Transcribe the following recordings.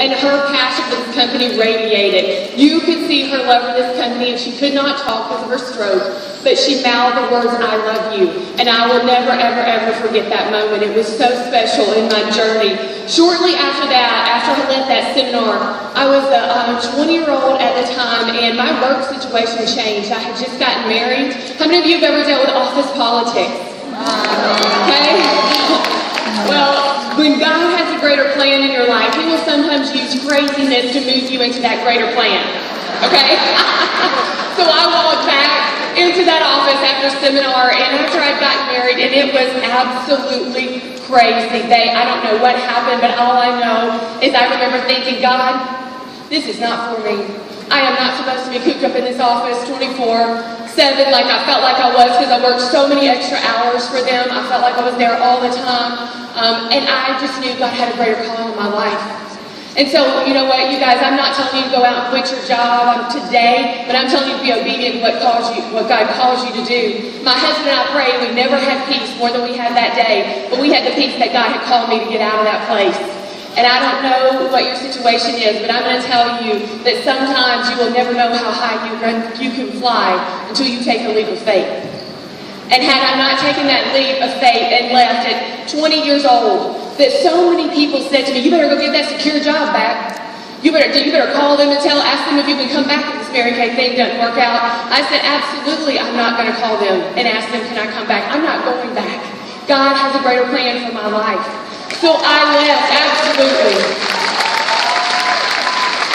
and her passion for this company radiated. You could see her love for this company, and she could not talk because of her stroke, but she mouthed the words, "I love you." And I will never, ever, ever forget that moment. It was so special in my journey. Shortly after that, after I left that seminar, I was a 20-year-old at the time, and my work situation changed. I had just gotten married. How many of you have ever dealt with office politics? Okay? Well, when God has a greater plan in your life, He will sometimes use craziness to move you into that greater plan. Okay? So I walked back into that office after seminar and after I'd gotten married, and it was absolutely crazy. I don't know what happened, but all I know is I remember thinking, God, this is not for me. I am not supposed to be cooped up in this office 24/7 like I felt like I was, because I worked so many extra hours for them. I felt like I was there all the time. And I just knew God had a greater call in my life. And so, you know what, you guys, I'm not telling you to go out and quit your job today, but I'm telling you to be obedient to what God calls you to do. My husband and I prayed. We never had peace more than we had that day, but we had the peace that God had called me to get out of that place. And I don't know what your situation is, but I'm going to tell you that sometimes you will never know how high you can fly until you take a leap of faith. And had I not taken that leap of faith and left at 20 years old, that so many people said to me, "You better go get that secure job back. You better call them and ask them if you can come back if this Mary Kay thing doesn't work out." I said, absolutely, I'm not going to call them and ask them, "Can I come back?" I'm not going back. God has a greater plan for my life. So I left, absolutely.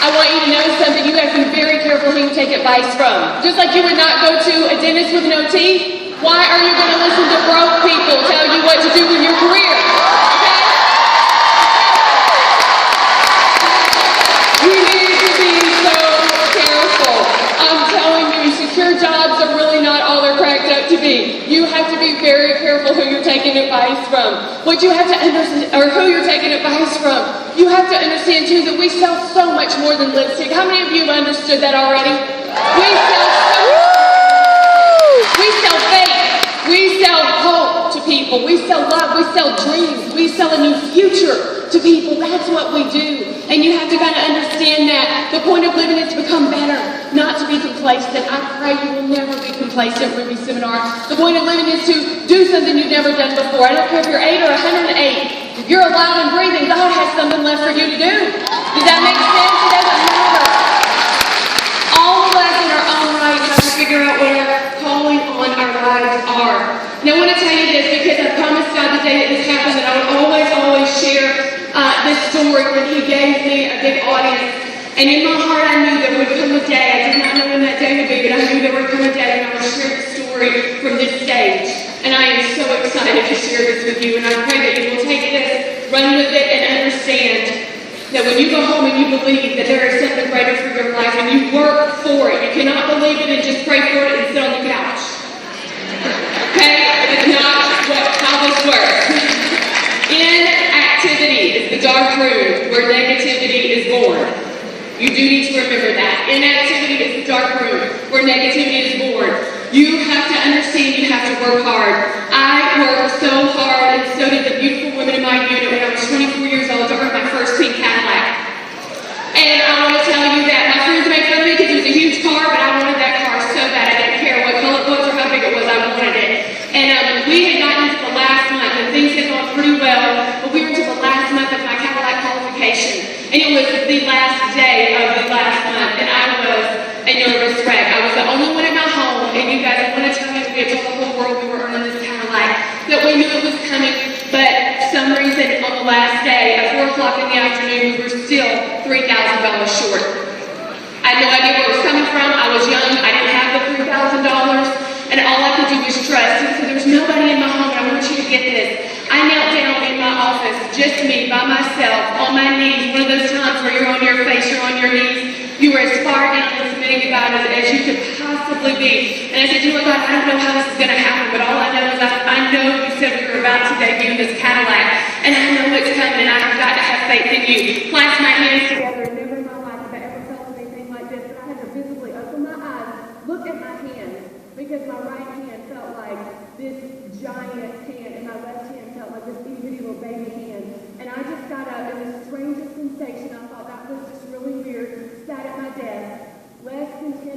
I want you to know something. You guys be very careful who you take advice from. Just like you would not go to a dentist with no teeth, why are you going to listen to broke people tell you what to do in your career? Okay? You need to be so careful. I'm telling you, secure jobs are really not all they're cracked up to be. You have to be very careful who you're taking advice from. What you have to understand, or who you're taking advice from, you have to understand too that we sell so much more than lipstick. How many of you have understood that already? We sell faith. We sell hope to people. We sell love. We sell dreams. We sell a new future to people. That's what we do. And you have to kind of understand that. The point of living is to become better, not to be complacent. I pray you will never be complacent, Ruby Seminar. The point of living is to do something you've never done before. I don't care if you're 8 or 108. If you're alive and breathing, God has something left for you to do. Does that make sense? It doesn't matter. All of us in our own right have to figure out what our calling on our lives are. And I want to tell you this because I promised God the day that this happened that I would always share this story when He gave me a big audience. And in my heart I knew there would come a day, I did not know when that day would be, but I knew there would come a day when I would share the story from this stage. And I am so excited to share this with you, and I pray that you will take this, run with it, and understand that when you go home and you believe that there is something greater for your life and you work for it, you cannot believe it and just pray for it and sit on the couch. Okay? That's not how this works. Inactivity is the dark room where negativity is born. You do need to remember that. Inactivity is the dark room where negativity is born. You have to understand you have to work hard. I worked so hard, and so did the beautiful women in my unit when I was 24 years old to earn my first pink Cadillac. And I want to tell you that my friends made fun of me because it was a huge car, but I wanted that car so bad. I didn't care what color it was or how big it was. I wanted it. And we had gotten into the last month, and things had gone pretty well, but we were into the last month of my Cadillac qualification. And it was the last day of the last month, and I was a nervous wreck. I was the only one in my home, and you guys, I want to tell you, we had told the whole world we were earning this Cadillac, that we knew it was coming, but for some reason, on the last day, at 4 o'clock in the afternoon, we were still $3,000 short. I had no idea where it was coming from. I was young. I didn't have the $3,000, and all I could do was trust. And so there's nobody in my home, and I want you to get this. I knelt down in my office, just me, by myself, on my knees, one of those times where you're on your face, you're on your knees. You were as far down and submitting to God as you could possibly be. And I said, you know, God, I don't know how this is going to happen, but all I know is I know you said we were about to debut this Cadillac, and I know it's coming, and I've got to have faith in you. Clasp my hands together, and never in my life have I ever felt anything like this, but I had to visibly open my eyes, look at my hands, because my right hand felt like this giant hand, and my left hand felt like this itty bitty little baby hand. And I just got up, and the strangest sensation, I thought that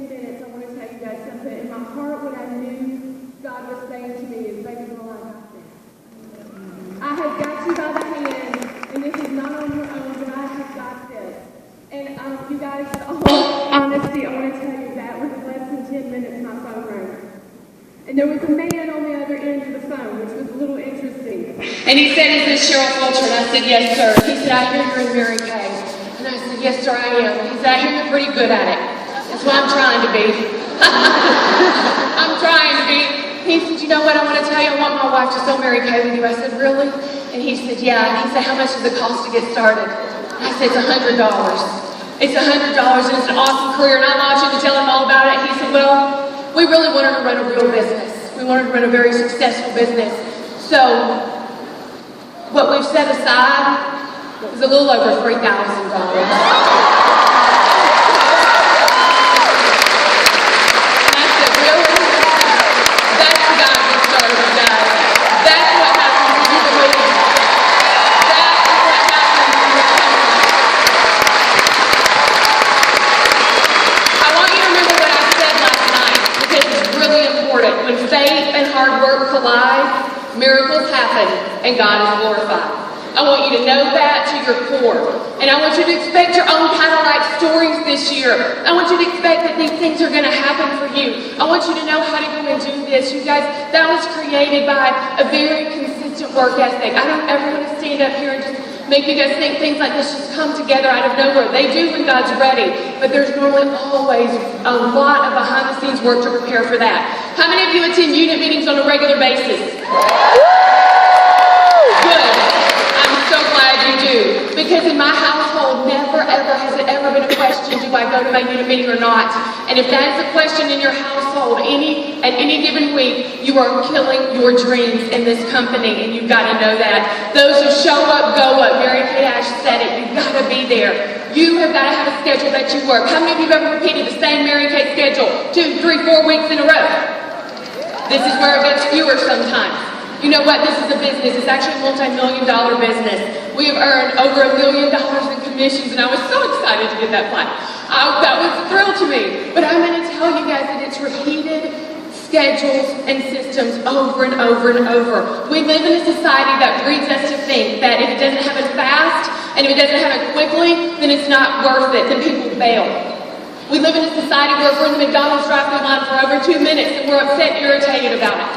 10 minutes, I want to tell you guys something. In my heart, what I knew God was saying to me is, baby girl, I got this. I have got you by the hand, and this is not on your own, but I have got this. And you guys, in all honesty, I want to tell you that within less than 10 minutes, my phone rang. And there was a man on the other end of the phone, which was a little interesting. And he said, "Is this Cheryl Fulcher?" And I said, "Yes, sir." He said, "I hear you're in Mary Kay." And I said, "Yes, sir, I am." He said, "I hear you're pretty good at it." That's what I'm trying to be. I'm trying to be. He said, "You know what, I want to tell you, I want my wife to sell Mary Kay with you." I said, "Really?" And he said, "Yeah." And he said, "How much does it cost to get started?" I said, "It's $100. It's $100, and it's an awesome career, and I want you to tell him all about it." He said, "Well, we really wanted to run a real business. We wanted to run a very successful business. So what we've set aside is a little over $3,000. And I said, "Really? That's the God we serve, guys. That's what happens when you believe. That is what happens when you believe." I want you to remember what I said last night, because it's really important. When faith and hard work collide, miracles happen and God is glorified. I want you to know that to your core. And I want you to expect your own Cadillac stories this year. I want you to expect that these things are going to happen for you. I want you to know how to go and do this. You guys, that was created by a very consistent work ethic. I don't ever want to stand up here and just make you guys think things like this just come together out of nowhere. They do when God's ready. But there's normally always a lot of behind-the-scenes work to prepare for that. How many of you attend unit meetings on a regular basis? Good. I'm so glad you do. Because in my household, never ever has it ever been a question, do I go to my unit meeting or not? And if that is a question in your household, at any given week, you are killing your dreams in this company, and you've got to know that. Those who show up, go up. Mary Kay Ash said it. You've got to be there. You have got to have a schedule that you work. How many of you have ever repeated the same Mary Kay schedule 2, 3, 4 weeks in a row? This is where it gets fewer sometimes. You know what? This is a business. It's actually a multi-million-dollar business. We have earned over $1 million in commissions, and I was so excited to get that plaque. That was a thrill to me. But I'm going to tell you guys that it's repeated schedules and systems over and over and over. We live in a society that breeds us to think that if it doesn't happen fast, and if it doesn't happen quickly, then it's not worth it. Then people bail. We live in a society where we're in the McDonald's drive-thru line for over 2 minutes, and we're upset and irritated about it.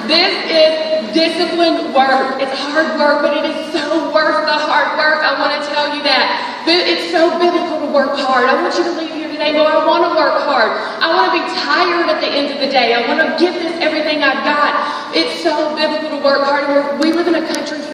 This is disciplined work. It's hard work, but it is so worth the hard work. I want to tell you that. It's so biblical to work hard. I want you to leave here today, Lord, I want to work hard. I want to be tired at the end of the day. I want to give this everything I've got. It's so biblical to work hard. We live in a country